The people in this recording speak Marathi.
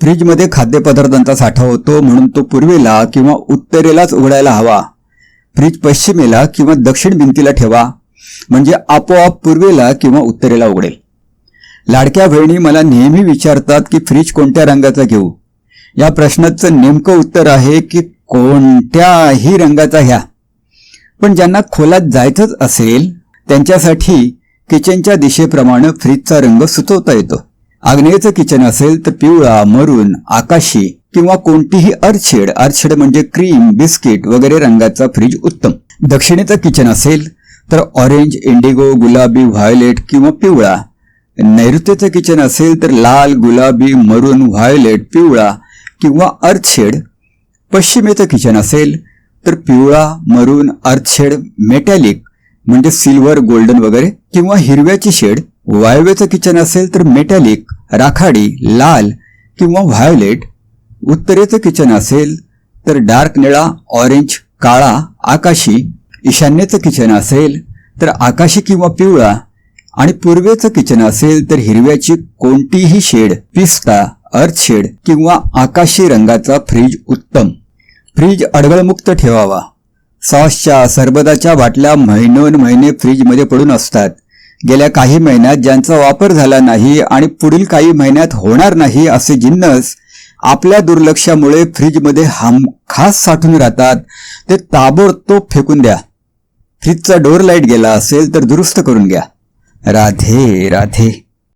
फ्रीजमध्ये खाद्यपदार्थांचा साठा होतो म्हणून तो पूर्वेला किंवा उत्तरेलाच उघडायला हवा. फ्रीज पश्चिमेला किंवा दक्षिण भिंतीला ठेवा म्हणजे आपोआप पूर्वेला किंवा उत्तरेला उघडेल. लाडक्या बहिणी मला नेहमी विचारतात की फ्रीज कोणत्या रंगाचा घेऊ. या प्रश्नाचं नेमकं उत्तर आहे की कोणत्याही रंगाचा घ्या. पण ज्यांना खोलात जायचंच असेल त्यांच्यासाठी किचनच्या दिशेप्रमाणे फ्रीजचा रंग सुचवता येतो. आग्नेयचं किचन असेल तर पिवळा, मरून, आकाशी किंवा कोणतीही अर्धशेड म्हणजे क्रीम, बिस्किट वगैरे रंगाचा फ्रीज उत्तम. दक्षिणेचं किचन असेल तर ऑरेंज, इंडिगो, गुलाबी, व्हायोलेट किंवा पिवळा. नैऋत्येचं किचन असेल तर लाल, गुलाबी, मरून, व्हायोलेट, पिवळा किंवा अर्धशेड. पश्चिमेचं किचन असेल तर पिवळा, मरून, अर्धशेड, मेटॅलिक म्हणजे सिल्वर, गोल्डन वगैरे किंवा हिरव्याची शेड. वायव्येचं किचन असेल तर मेटॅलिक, राखाडी, लाल किंवा व्हायोलेट. उत्तरेचं किचन असेल तर डार्क निळा, ऑरेंज, काळा, आकाशी. ईशान्येचं किचन असेल तर आकाशी किंवा पिवळा आणि पूर्वेचं किचन असेल तर हिरव्याची कोणतीही शेड, पिस्ता, अर्धशेड किंवा आकाशी रंगाचा फ्रीज उत्तम. फ्रीज अडगळमुक्त ठेवावा. सॉसच्या, सरबताच्या बाटल्या महिनोन फ्रीजमध्ये पडून असतात. गेल्या काही महिन्यात ज्यांचा वापर झाला नाही आणि पुढील काही महिन्यात होणार नाही असे जिन्नस आपल्या दुर्लक्षामुळे फ्रीजमध्ये हमखास साठून राहतात. ते ताबडतोब फेकून द्या. फ्रीजचा डोअर लाईट गेला असेल तर दुरुस्त करून घ्या. राधे राधे.